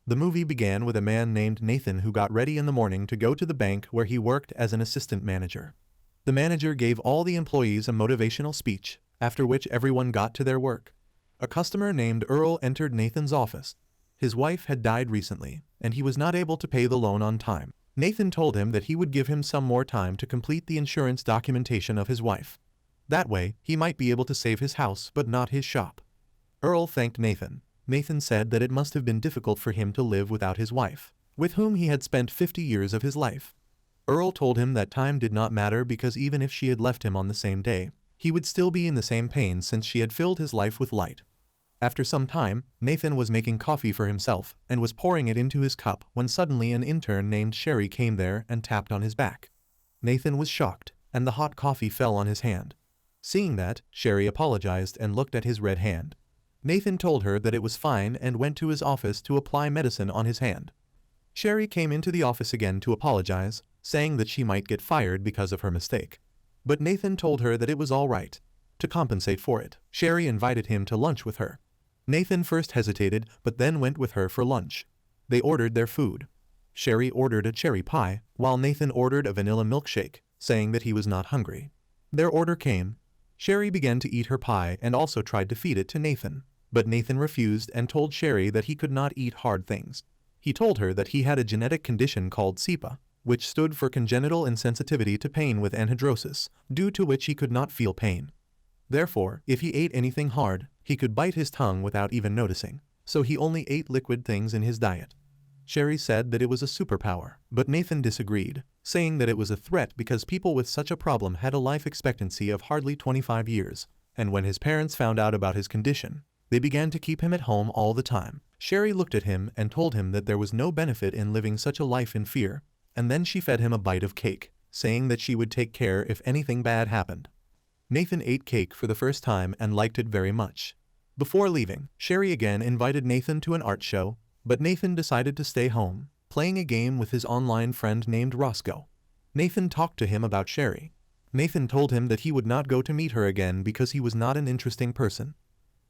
The movie began with a man named Nathan who got ready in the morning to go to the bank where he worked as an assistant manager. The manager gave all the employees a motivational speech, after which everyone got to their work. A customer named Earl entered Nathan's office. His wife had died recently, and he was not able to pay the loan on time. Nathan told him that he would give him some more time to complete the insurance documentation of his wife. That way, he might be able to save his house but not his shop. Earl thanked Nathan. Nathan said that it must have been difficult for him to live without his wife, with whom he had spent 50 years of his life. Earl told him that time did not matter because even if she had left him on the same day, he would still be in the same pain since she had filled his life with light. After some time, Nathan was making coffee for himself and was pouring it into his cup when suddenly an intern named Sherry came there and tapped on his back. Nathan was shocked, and the hot coffee fell on his hand. Seeing that, Sherry apologized and looked at his red hand. Nathan told her that it was fine and went to his office to apply medicine on his hand. Sherry came into the office again to apologize, saying that she might get fired because of her mistake. But Nathan told her that it was all right. To compensate for it, Sherry invited him to lunch with her. Nathan first hesitated but then went with her for lunch. They ordered their food. Sherry ordered a cherry pie, while Nathan ordered a vanilla milkshake, saying that he was not hungry. Their order came. Sherry began to eat her pie and also tried to feed it to Nathan. But Nathan refused and told Sherry that he could not eat hard things. He told her that he had a genetic condition called SIPA, which stood for congenital insensitivity to pain with anhidrosis, due to which he could not feel pain. Therefore, if he ate anything hard, he could bite his tongue without even noticing, so he only ate liquid things in his diet. Sherry said that it was a superpower, but Nathan disagreed, saying that it was a threat because people with such a problem had a life expectancy of hardly 25 years, and when his parents found out about his condition, they began to keep him at home all the time. Sherry looked at him and told him that there was no benefit in living such a life in fear, and then she fed him a bite of cake, saying that she would take care if anything bad happened. Nathan ate cake for the first time and liked it very much. Before leaving, Sherry again invited Nathan to an art show, but Nathan decided to stay home, playing a game with his online friend named Roscoe. Nathan talked to him about Sherry. Nathan told him that he would not go to meet her again because he was not an interesting person.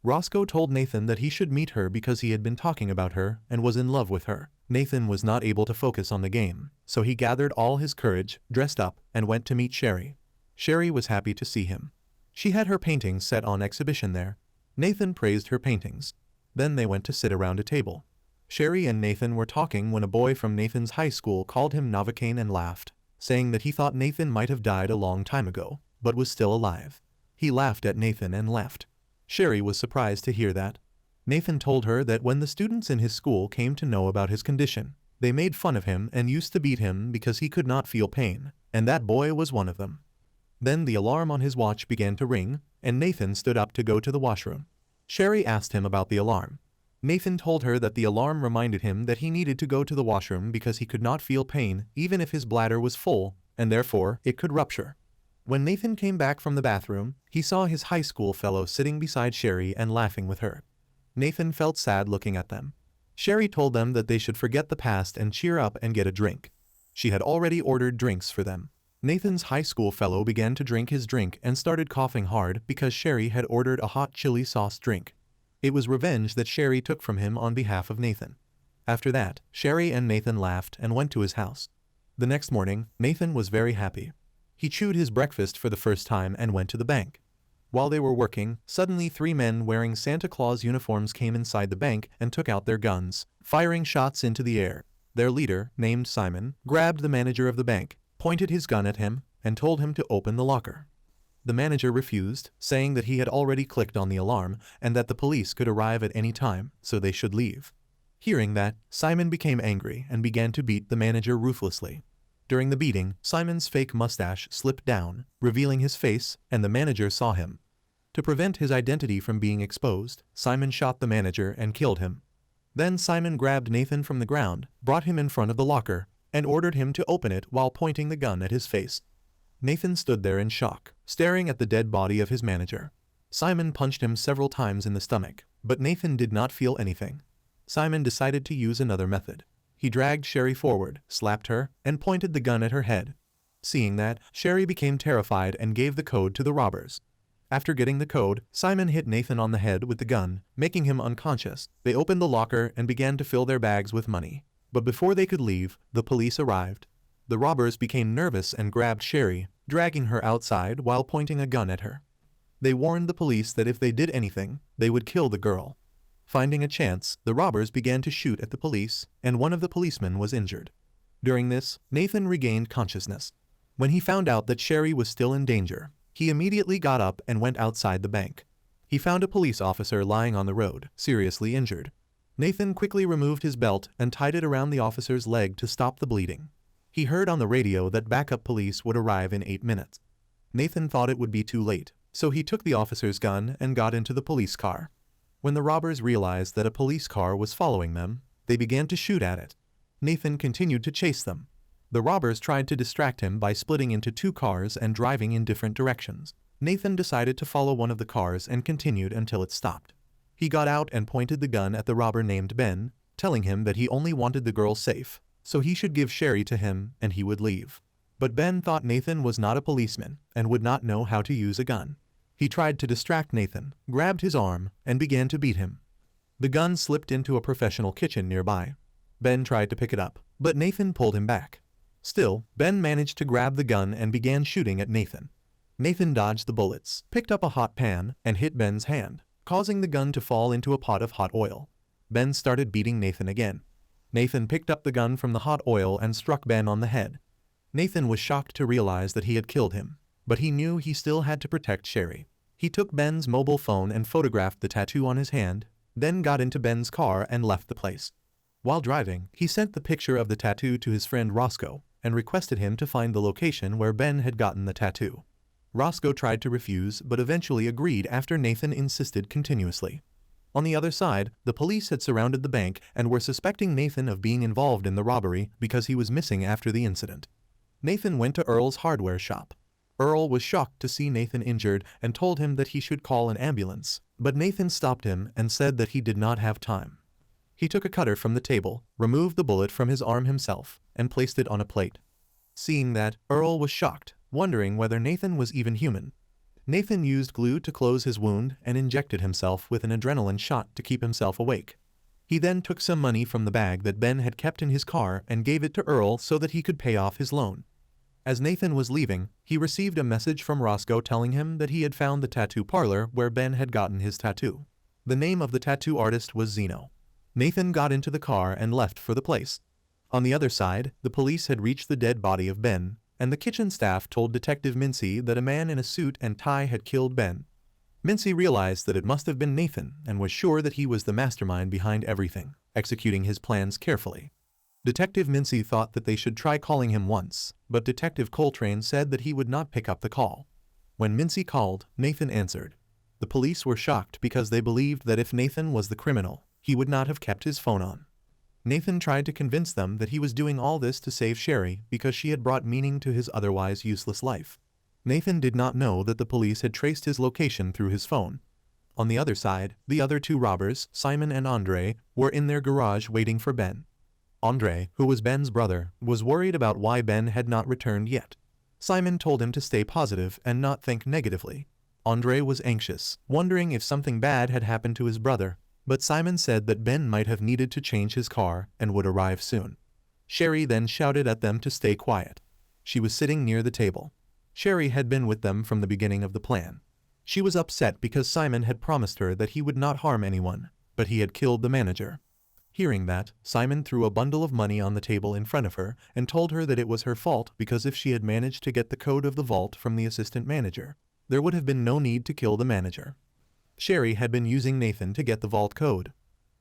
Roscoe told Nathan that he should meet her because he had been talking about her and was in love with her. Nathan was not able to focus on the game, so he gathered all his courage, dressed up, and went to meet Sherry. Sherry was happy to see him. She had her paintings set on exhibition there. Nathan praised her paintings. Then they went to sit around a table. Sherry and Nathan were talking when a boy from Nathan's high school called him Novocaine and laughed, saying that he thought Nathan might have died a long time ago, but was still alive. He laughed at Nathan and left. Sherry was surprised to hear that. Nathan told her that when the students in his school came to know about his condition, they made fun of him and used to beat him because he could not feel pain, and that boy was one of them. Then the alarm on his watch began to ring, and Nathan stood up to go to the washroom. Sherry asked him about the alarm. Nathan told her that the alarm reminded him that he needed to go to the washroom because he could not feel pain even if his bladder was full, and therefore it could rupture. When Nathan came back from the bathroom, he saw his high school fellow sitting beside Sherry and laughing with her. Nathan felt sad looking at them. Sherry told them that they should forget the past and cheer up and get a drink. She had already ordered drinks for them. Nathan's high school fellow began to drink his drink and started coughing hard because Sherry had ordered a hot chili sauce drink. It was revenge that Sherry took from him on behalf of Nathan. After that, Sherry and Nathan laughed and went to his house. The next morning, Nathan was very happy. He chewed his breakfast for the first time and went to the bank. While they were working, suddenly 3 men wearing Santa Claus uniforms came inside the bank and took out their guns, firing shots into the air. Their leader, named Simon, grabbed the manager of the bank, pointed his gun at him, and told him to open the locker. The manager refused, saying that he had already clicked on the alarm and that the police could arrive at any time, so they should leave. Hearing that, Simon became angry and began to beat the manager ruthlessly. During the beating, Simon's fake mustache slipped down, revealing his face, and the manager saw him. To prevent his identity from being exposed, Simon shot the manager and killed him. Then Simon grabbed Nathan from the ground, brought him in front of the locker, and ordered him to open it while pointing the gun at his face. Nathan stood there in shock, staring at the dead body of his manager. Simon punched him several times in the stomach, but Nathan did not feel anything. Simon decided to use another method. He dragged Sherry forward, slapped her, and pointed the gun at her head. Seeing that, Sherry became terrified and gave the code to the robbers. After getting the code, Simon hit Nathan on the head with the gun, making him unconscious. They opened the locker and began to fill their bags with money. But before they could leave, the police arrived. The robbers became nervous and grabbed Sherry, dragging her outside while pointing a gun at her. They warned the police that if they did anything, they would kill the girl. Finding a chance, the robbers began to shoot at the police, and one of the policemen was injured. During this, Nathan regained consciousness. When he found out that Sherry was still in danger, he immediately got up and went outside the bank. He found a police officer lying on the road, seriously injured. Nathan quickly removed his belt and tied it around the officer's leg to stop the bleeding. He heard on the radio that backup police would arrive in 8 minutes. Nathan thought it would be too late, so he took the officer's gun and got into the police car. When the robbers realized that a police car was following them, they began to shoot at it. Nathan continued to chase them. The robbers tried to distract him by splitting into 2 cars and driving in different directions. Nathan decided to follow one of the cars and continued until it stopped. He got out and pointed the gun at the robber named Ben, telling him that he only wanted the girl safe, so he should give Sherry to him and he would leave. But Ben thought Nathan was not a policeman and would not know how to use a gun. He tried to distract Nathan, grabbed his arm, and began to beat him. The gun slipped into a professional kitchen nearby. Ben tried to pick it up, but Nathan pulled him back. Still, Ben managed to grab the gun and began shooting at Nathan. Nathan dodged the bullets, picked up a hot pan, and hit Ben's hand, causing the gun to fall into a pot of hot oil. Ben started beating Nathan again. Nathan picked up the gun from the hot oil and struck Ben on the head. Nathan was shocked to realize that he had killed him, but he knew he still had to protect Sherry. He took Ben's mobile phone and photographed the tattoo on his hand, then got into Ben's car and left the place. While driving, he sent the picture of the tattoo to his friend Roscoe and requested him to find the location where Ben had gotten the tattoo. Roscoe tried to refuse but eventually agreed after Nathan insisted continuously. On the other side, the police had surrounded the bank and were suspecting Nathan of being involved in the robbery because he was missing after the incident. Nathan went to Earl's hardware shop. Earl was shocked to see Nathan injured and told him that he should call an ambulance, but Nathan stopped him and said that he did not have time. He took a cutter from the table, removed the bullet from his arm himself, and placed it on a plate. Seeing that, Earl was shocked, wondering whether Nathan was even human. Nathan used glue to close his wound and injected himself with an adrenaline shot to keep himself awake. He then took some money from the bag that Ben had kept in his car and gave it to Earl so that he could pay off his loan. As Nathan was leaving, he received a message from Roscoe telling him that he had found the tattoo parlor where Ben had gotten his tattoo. The name of the tattoo artist was Zeno. Nathan got into the car and left for the place. On the other side, the police had reached the dead body of Ben, and the kitchen staff told Detective Mincy that a man in a suit and tie had killed Ben. Mincy realized that it must have been Nathan and was sure that he was the mastermind behind everything, executing his plans carefully. Detective Mincy thought that they should try calling him once, but Detective Coltrane said that he would not pick up the call. When Mincy called, Nathan answered. The police were shocked because they believed that if Nathan was the criminal, he would not have kept his phone on. Nathan tried to convince them that he was doing all this to save Sherry because she had brought meaning to his otherwise useless life. Nathan did not know that the police had traced his location through his phone. On the other side, the other 2 robbers, Simon and Andre, were in their garage waiting for Ben. Andre, who was Ben's brother, was worried about why Ben had not returned yet. Simon told him to stay positive and not think negatively. Andre was anxious, wondering if something bad had happened to his brother, but Simon said that Ben might have needed to change his car and would arrive soon. Sherry then shouted at them to stay quiet. She was sitting near the table. Sherry had been with them from the beginning of the plan. She was upset because Simon had promised her that he would not harm anyone, but he had killed the manager. Hearing that, Simon threw a bundle of money on the table in front of her and told her that it was her fault because if she had managed to get the code of the vault from the assistant manager, there would have been no need to kill the manager. Sherry had been using Nathan to get the vault code.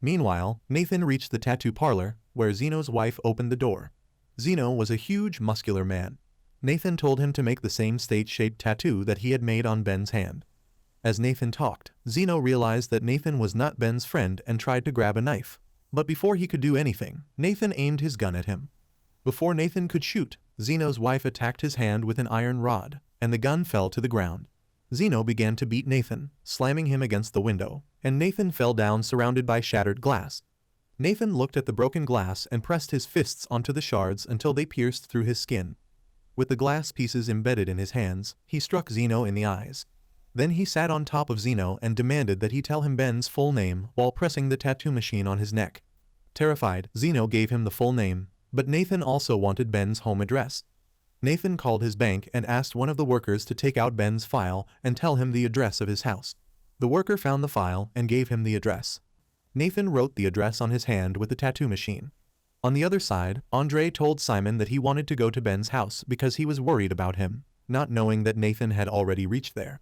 Meanwhile, Nathan reached the tattoo parlor, where Zeno's wife opened the door. Zeno was a huge, muscular man. Nathan told him to make the same state-shaped tattoo that he had made on Ben's hand. As Nathan talked, Zeno realized that Nathan was not Ben's friend and tried to grab a knife. But before he could do anything, Nathan aimed his gun at him. Before Nathan could shoot, Zeno's wife attacked his hand with an iron rod, and the gun fell to the ground. Zeno began to beat Nathan, slamming him against the window, and Nathan fell down surrounded by shattered glass. Nathan looked at the broken glass and pressed his fists onto the shards until they pierced through his skin. With the glass pieces embedded in his hands, he struck Zeno in the eyes. Then he sat on top of Zeno and demanded that he tell him Ben's full name while pressing the tattoo machine on his neck. Terrified, Zeno gave him the full name, but Nathan also wanted Ben's home address. Nathan called his bank and asked one of the workers to take out Ben's file and tell him the address of his house. The worker found the file and gave him the address. Nathan wrote the address on his hand with the tattoo machine. On the other side, Andre told Simon that he wanted to go to Ben's house because he was worried about him, not knowing that Nathan had already reached there.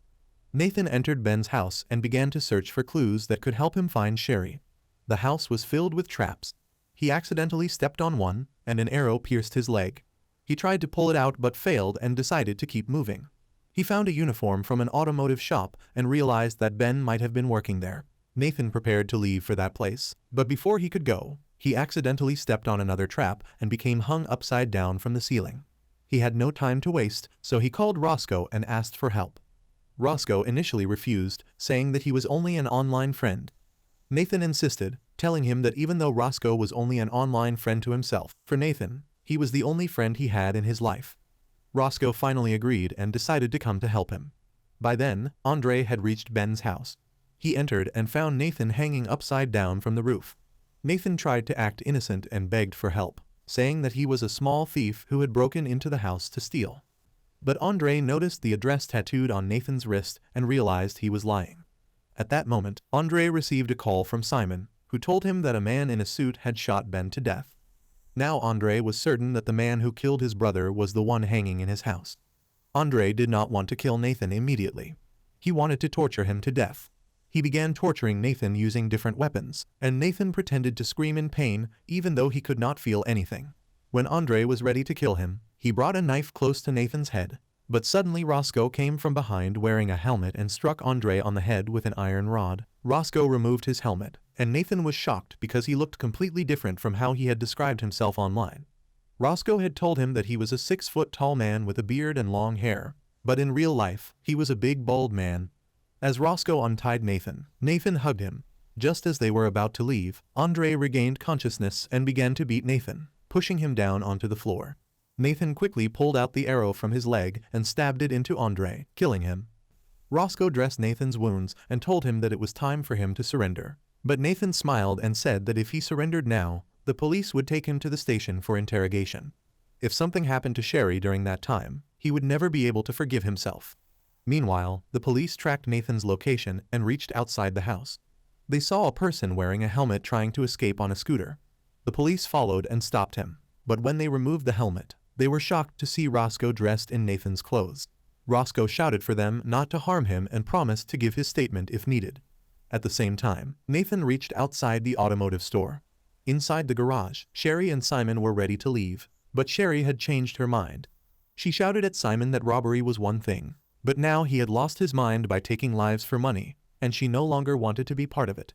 Nathan entered Ben's house and began to search for clues that could help him find Sherry. The house was filled with traps. He accidentally stepped on one, and an arrow pierced his leg. He tried to pull it out but failed and decided to keep moving. He found a uniform from an automotive shop and realized that Ben might have been working there. Nathan prepared to leave for that place, but before he could go, he accidentally stepped on another trap and became hung upside down from the ceiling. He had no time to waste, so he called Roscoe and asked for help. Roscoe initially refused, saying that he was only an online friend. Nathan insisted, telling him that even though Roscoe was only an online friend to himself, for Nathan, he was the only friend he had in his life. Roscoe finally agreed and decided to come to help him. By then, Andre had reached Ben's house. He entered and found Nathan hanging upside down from the roof. Nathan tried to act innocent and begged for help, saying that he was a small thief who had broken into the house to steal. But Andre noticed the address tattooed on Nathan's wrist and realized he was lying. At that moment, Andre received a call from Simon, who told him that a man in a suit had shot Ben to death. Now Andre was certain that the man who killed his brother was the one hanging in his house. Andre did not want to kill Nathan immediately. He wanted to torture him to death. He began torturing Nathan using different weapons, and Nathan pretended to scream in pain even though he could not feel anything. When Andre was ready to kill him, he brought a knife close to Nathan's head, but suddenly Roscoe came from behind wearing a helmet and struck Andre on the head with an iron rod. Roscoe removed his helmet, and Nathan was shocked because he looked completely different from how he had described himself online. Roscoe had told him that he was a 6-foot-tall man with a beard and long hair, but in real life, he was a big bald man. As Roscoe untied Nathan, Nathan hugged him. Just as they were about to leave, Andre regained consciousness and began to beat Nathan, pushing him down onto the floor. Nathan quickly pulled out the arrow from his leg and stabbed it into Andre, killing him. Roscoe dressed Nathan's wounds and told him that it was time for him to surrender. But Nathan smiled and said that if he surrendered now, the police would take him to the station for interrogation. If something happened to Sherry during that time, he would never be able to forgive himself. Meanwhile, the police tracked Nathan's location and reached outside the house. They saw a person wearing a helmet trying to escape on a scooter. The police followed and stopped him, but when they removed the helmet, they were shocked to see Roscoe dressed in Nathan's clothes. Roscoe shouted for them not to harm him and promised to give his statement if needed. At the same time, Nathan reached outside the automotive store. Inside the garage, Sherry and Simon were ready to leave, but Sherry had changed her mind. She shouted at Simon that robbery was one thing, but now he had lost his mind by taking lives for money, and she no longer wanted to be part of it.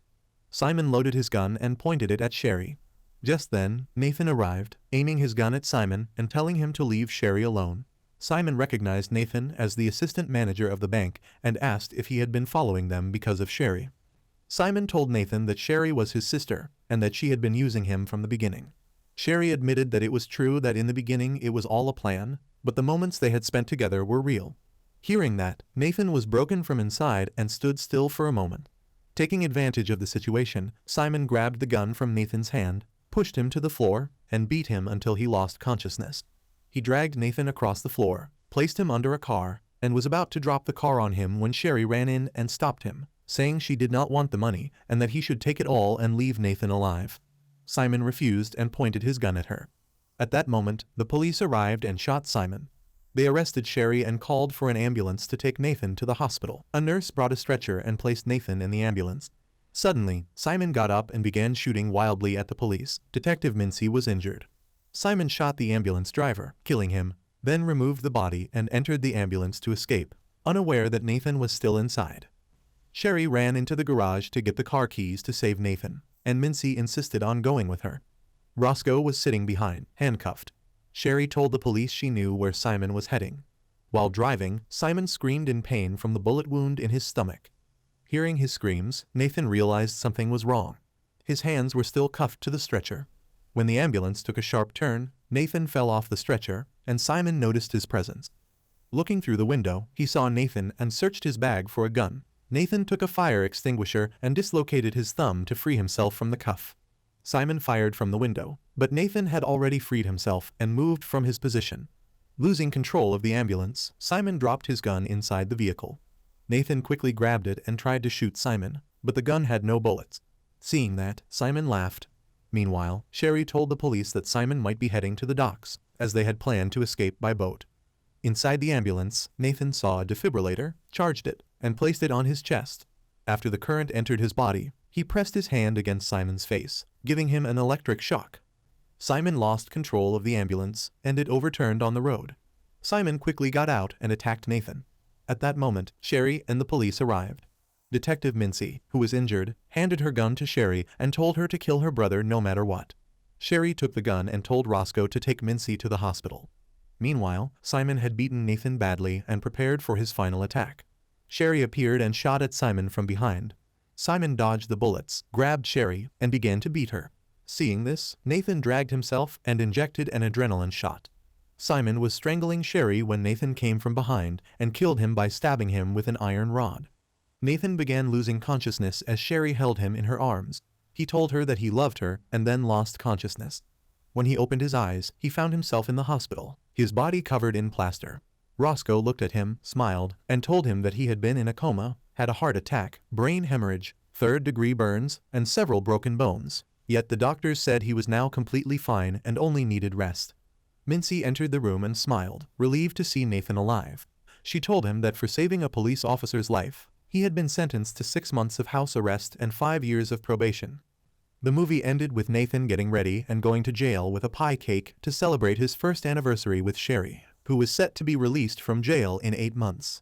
Simon loaded his gun and pointed it at Sherry. Just then, Nathan arrived, aiming his gun at Simon and telling him to leave Sherry alone. Simon recognized Nathan as the assistant manager of the bank and asked if he had been following them because of Sherry. Simon told Nathan that Sherry was his sister and that she had been using him from the beginning. Sherry admitted that it was true that in the beginning it was all a plan, but the moments they had spent together were real. Hearing that, Nathan was broken from inside and stood still for a moment. Taking advantage of the situation, Simon grabbed the gun from Nathan's hand, pushed him to the floor, and beat him until he lost consciousness. He dragged Nathan across the floor, placed him under a car, and was about to drop the car on him when Sherry ran in and stopped him, saying she did not want the money and that he should take it all and leave Nathan alive. Simon refused and pointed his gun at her. At that moment, the police arrived and shot Simon. They arrested Sherry and called for an ambulance to take Nathan to the hospital. A nurse brought a stretcher and placed Nathan in the ambulance. Suddenly, Simon got up and began shooting wildly at the police. Detective Mincy was injured. Simon shot the ambulance driver, killing him, then removed the body and entered the ambulance to escape, unaware that Nathan was still inside. Sherry ran into the garage to get the car keys to save Nathan, and Mincy insisted on going with her. Roscoe was sitting behind, handcuffed. Sherry told the police she knew where Simon was heading. While driving, Simon screamed in pain from the bullet wound in his stomach. Hearing his screams, Nathan realized something was wrong. His hands were still cuffed to the stretcher. When the ambulance took a sharp turn, Nathan fell off the stretcher, and Simon noticed his presence. Looking through the window, he saw Nathan and searched his bag for a gun. Nathan took a fire extinguisher and dislocated his thumb to free himself from the cuff. Simon fired from the window, but Nathan had already freed himself and moved from his position. Losing control of the ambulance, Simon dropped his gun inside the vehicle. Nathan quickly grabbed it and tried to shoot Simon, but the gun had no bullets. Seeing that, Simon laughed. Meanwhile, Sherry told the police that Simon might be heading to the docks, as they had planned to escape by boat. Inside the ambulance, Nathan saw a defibrillator, charged it, and placed it on his chest. After the current entered his body, he pressed his hand against Simon's face, giving him an electric shock. Simon lost control of the ambulance, and it overturned on the road. Simon quickly got out and attacked Nathan. At that moment, Sherry and the police arrived. Detective Mincy, who was injured, handed her gun to Sherry and told her to kill her brother no matter what. Sherry took the gun and told Roscoe to take Mincy to the hospital. Meanwhile, Simon had beaten Nathan badly and prepared for his final attack. Sherry appeared and shot at Simon from behind. Simon dodged the bullets, grabbed Sherry, and began to beat her. Seeing this, Nathan dragged himself and injected an adrenaline shot. Simon was strangling Sherry when Nathan came from behind and killed him by stabbing him with an iron rod. Nathan began losing consciousness as Sherry held him in her arms. He told her that he loved her and then lost consciousness. When he opened his eyes, he found himself in the hospital, his body covered in plaster. Roscoe looked at him, smiled, and told him that he had been in a coma, had a heart attack, brain hemorrhage, third-degree burns, and several broken bones. Yet the doctors said he was now completely fine and only needed rest. Mincy entered the room and smiled, relieved to see Nathan alive. She told him that for saving a police officer's life, he had been sentenced to 6 months of house arrest and 5 years of probation. The movie ended with Nathan getting ready and going to jail with a pie cake to celebrate his first anniversary with Sherry, who was set to be released from jail in 8 months.